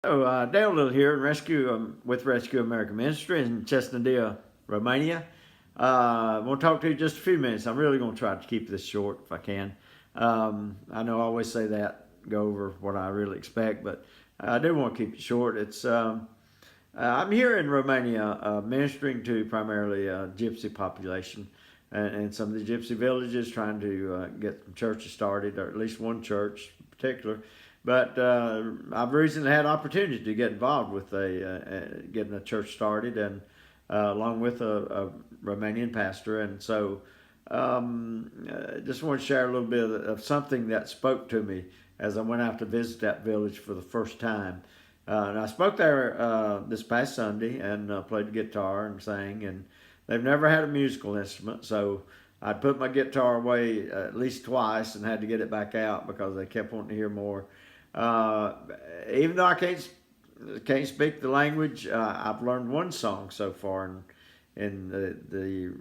So, Dale Little here in with Rescue America Ministry in Cesnadilla, Romania. I want to talk to you just a few minutes. I'm really going to try to keep this short if I can. I know I always say that, go over what I really expect, but I do want to keep it short. I'm here in Romania ministering to primarily gypsy population and some of the gypsy villages, trying to get some churches started, or at least one church in particular. But I've recently had opportunity to get involved with getting a church started, and along with a Romanian pastor. And so just want to share a little bit of something that spoke to me as I went out to visit that village for the first time. And I spoke there this past Sunday and played the guitar and sang. And they've never had a musical instrument, so I put my guitar away at least twice and had to get it back out because they kept wanting to hear more. Uh, Even though I can't speak the language, I've learned one song so far in the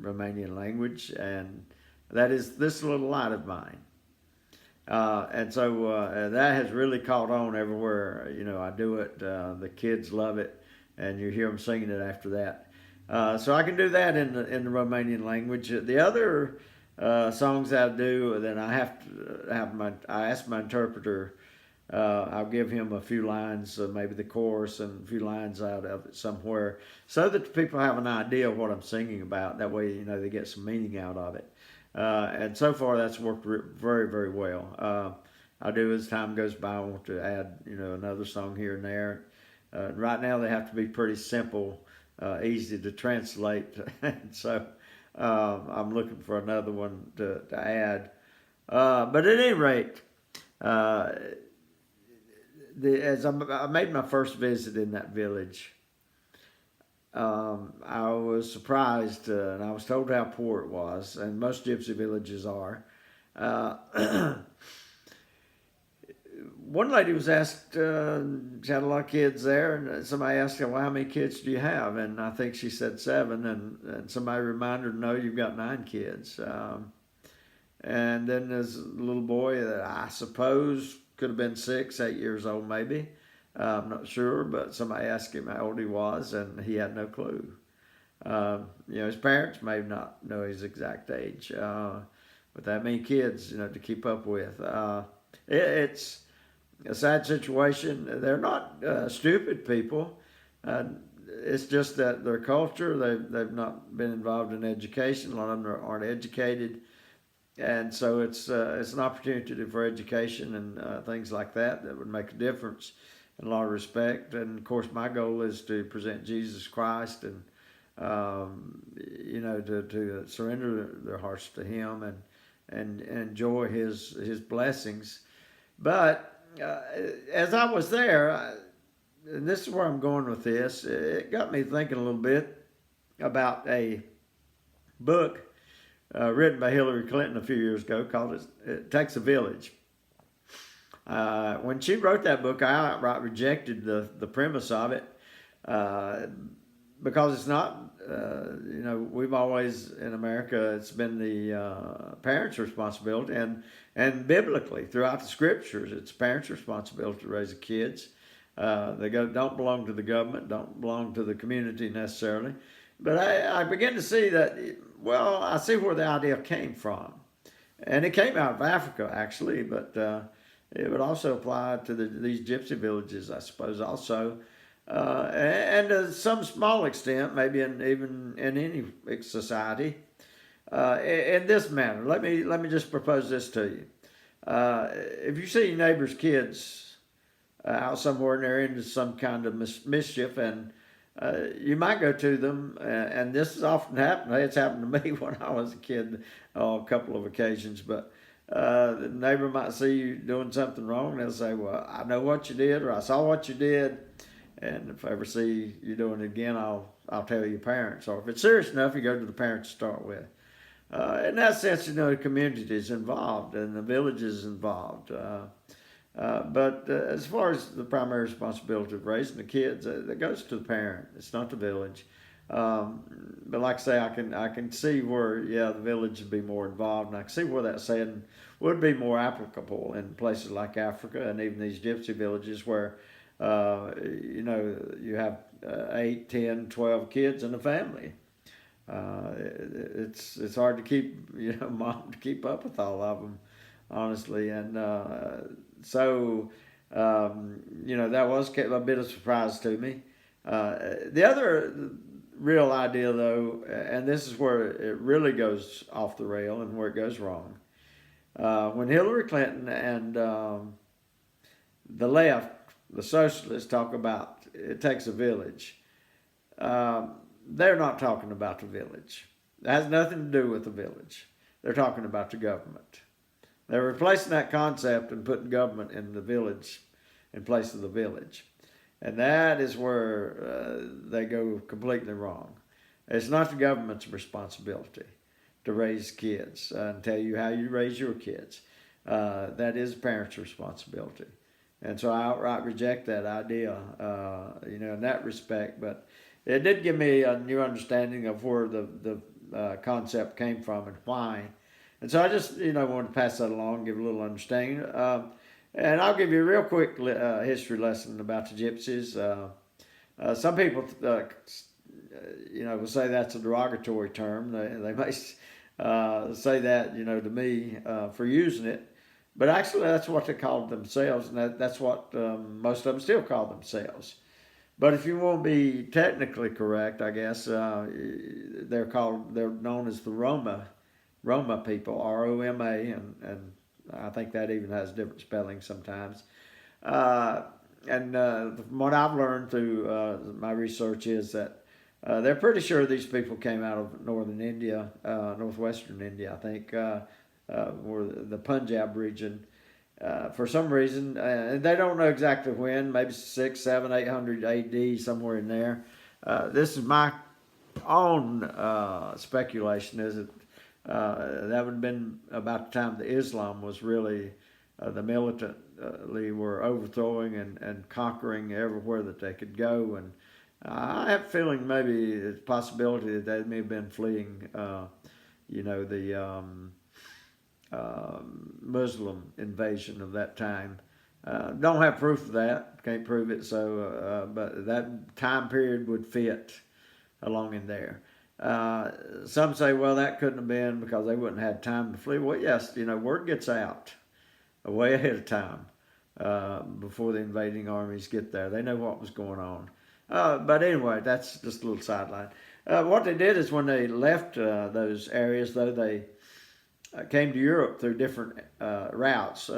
Romanian language, and that is "This Little Light of Mine." And so that has really caught on everywhere. I do it. The kids love it, and you hear them singing it after that. So I can do that in the Romanian language. The other songs I do, then I have to have I ask my interpreter. I'll give him a few lines, maybe the chorus and a few lines out of it somewhere, so that the people have an idea of what I'm singing about. That way, they get some meaning out of it. And so far, that's worked very, very well. I do as time goes by. I want to add, another song here and there. Right now, they have to be pretty simple, easy to translate, and so I'm looking for another one to add. But at any rate, uh, I made my first visit in that village, I was surprised, and I was told how poor it was, and most gypsy villages are. Uh, One lady was asked, she had a lot of kids there, and somebody asked her, "Well, how many kids do you have?" And I think she said seven, and somebody reminded her, "No, you've got nine kids." And then there's a little boy that I suppose could have been 6, 8 years old, maybe. I'm not sure, but somebody asked him how old he was, and he had no clue. His parents may not know his exact age, with that many kids, to keep up with. It's a sad situation. They're not stupid people. Uh, it's just that their culture, they've not been involved in education. A lot of them aren't educated, and so it's an opportunity for education and things like that would make a difference in a lot of respect. And of course, my goal is to present Jesus Christ and to surrender their hearts to Him and enjoy His blessings. But as I was there, and this is where I'm going with this, it got me thinking a little bit about a book written by Hillary Clinton a few years ago called "It Takes a Village." When she wrote that book, I outright rejected the premise of it uh, because it's not. We've always in America it's been the parents' responsibility, and biblically throughout the scriptures, it's parents' responsibility to raise the kids. Don't belong to the government, don't belong to the community necessarily. But I began to see that. Well, I see where the idea came from, and it came out of Africa actually, but it would also apply to these gypsy villages, I suppose, also, and to some small extent, maybe even in any society. In this manner, let me just propose this to you. If you see your neighbor's kids out somewhere and they're into some kind of mischief, and you might go to them, and this has often happened. It's happened to me when I was a kid on a couple of occasions. But the neighbor might see you doing something wrong, and they'll say, "Well, I know what you did, or I saw what you did, and if I ever see you doing it again, I'll tell your parents." Or if it's serious enough, you go to the parents to start with. In that sense, the community is involved and the village is involved. But as far as the primary responsibility of raising the kids, that goes to the parent. It's not the village. But like I say, I can see where the village would be more involved, and I can see where that saying would be more applicable in places like Africa and even these gypsy villages where You have 8, 10, 12 kids in a family. It's hard to keep, mom to keep up with all of them, honestly. And so, that was a bit of a surprise to me. The other real idea, though, and this is where it really goes off the rail and where it goes wrong. When Hillary Clinton and the left, the socialists, talk about it takes a village, they're not talking about the village. It has nothing to do with the village. They're talking about the government. They're replacing that concept and putting government in the village in place of the village. And that is where they go completely wrong. It's not the government's responsibility to raise kids and tell you how you raise your kids. That is parents' responsibility. And so I outright reject that idea, in that respect. But it did give me a new understanding of where the concept came from and why. And so I just, wanted to pass that along, give a little understanding. And I'll give you a real quick history lesson about the gypsies. Some people, will say that's a derogatory term. They may say that, to me for using it. But actually, that's what they called themselves, and that's what most of them still call themselves. But if you want to be technically correct, I guess they're known as the Roma people, Roma, and I think that even has different spelling sometimes. And from what I've learned through my research is that they're pretty sure these people came out of northern India, northwestern India, I think, or the Punjab region. For some reason, and they don't know exactly when, maybe 600, 700, 800 AD, somewhere in there. This is my own speculation, is that that would have been about the time that Islam was really, the militantly were overthrowing and conquering everywhere that they could go. And I have a feeling maybe it's a possibility that they may have been fleeing, the Muslim invasion of that time. Don't have proof of that, can't prove it, so but that time period would fit along in there. Some say, well, that couldn't have been because they wouldn't have had time to flee. Well, yes, word gets out way ahead of time before the invading armies get there. They know what was going on. But anyway, that's just a little sideline. What they did is when they left those areas, though, they came to Europe through different routes.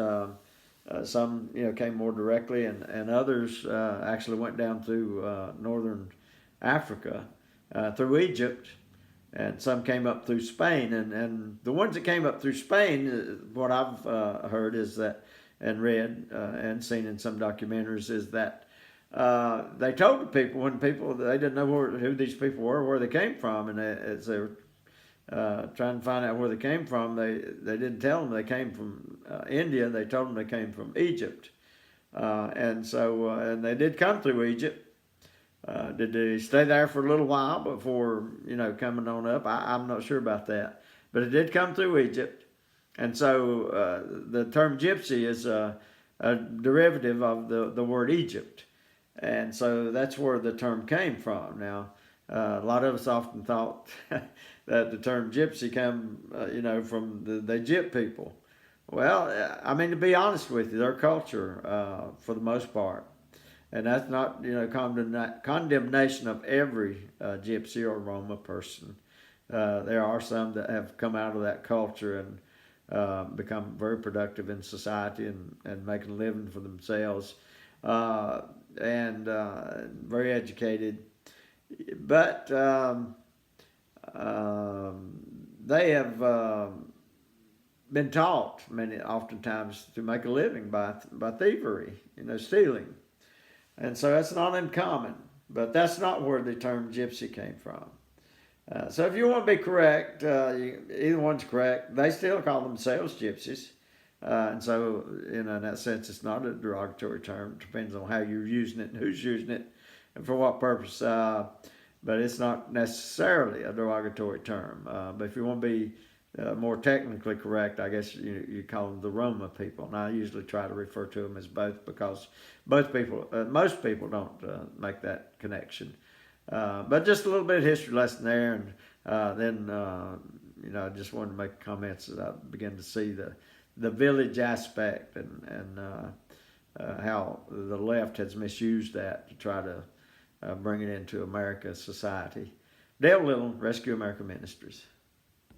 Some, came more directly, and others actually went down through northern Africa, through Egypt, and some came up through Spain. And the ones that came up through Spain, what I've heard is that, and read and seen in some documentaries, is that they told the people, when people, they didn't know who these people were, where they came from, and as they were trying to find out where they came from, they didn't tell them they came from India. They told them they came from Egypt. And they did come through Egypt. Did they stay there for a little while before, coming on up? I'm not sure about that. But it did come through Egypt. And so the term gypsy is a derivative of the word Egypt. And so that's where the term came from. Now, a lot of us often thought that the term gypsy came, from the Egypt people. Well, to be honest with you, their culture, for the most part, and that's not, condemnation of every gypsy or Roma person. There are some that have come out of that culture and become very productive in society and making a living for themselves, and very educated. But they have been taught oftentimes to make a living by thievery, stealing. And so that's not uncommon, but that's not where the term gypsy came from. So if you want to be correct, either one's correct. They still call themselves gypsies. And so, in that sense, it's not a derogatory term. It depends on how you're using it and who's using it and for what purpose. But it's not necessarily a derogatory term. But if you want to be more technically correct, I guess you call them the Roma people. And I usually try to refer to them as both because most people don't make that connection. But just a little bit of history lesson there, and then I just wanted to make comments as I began to see the village aspect and how the left has misused that to try to bring it into America's society. Dale Little, Rescue America Ministries.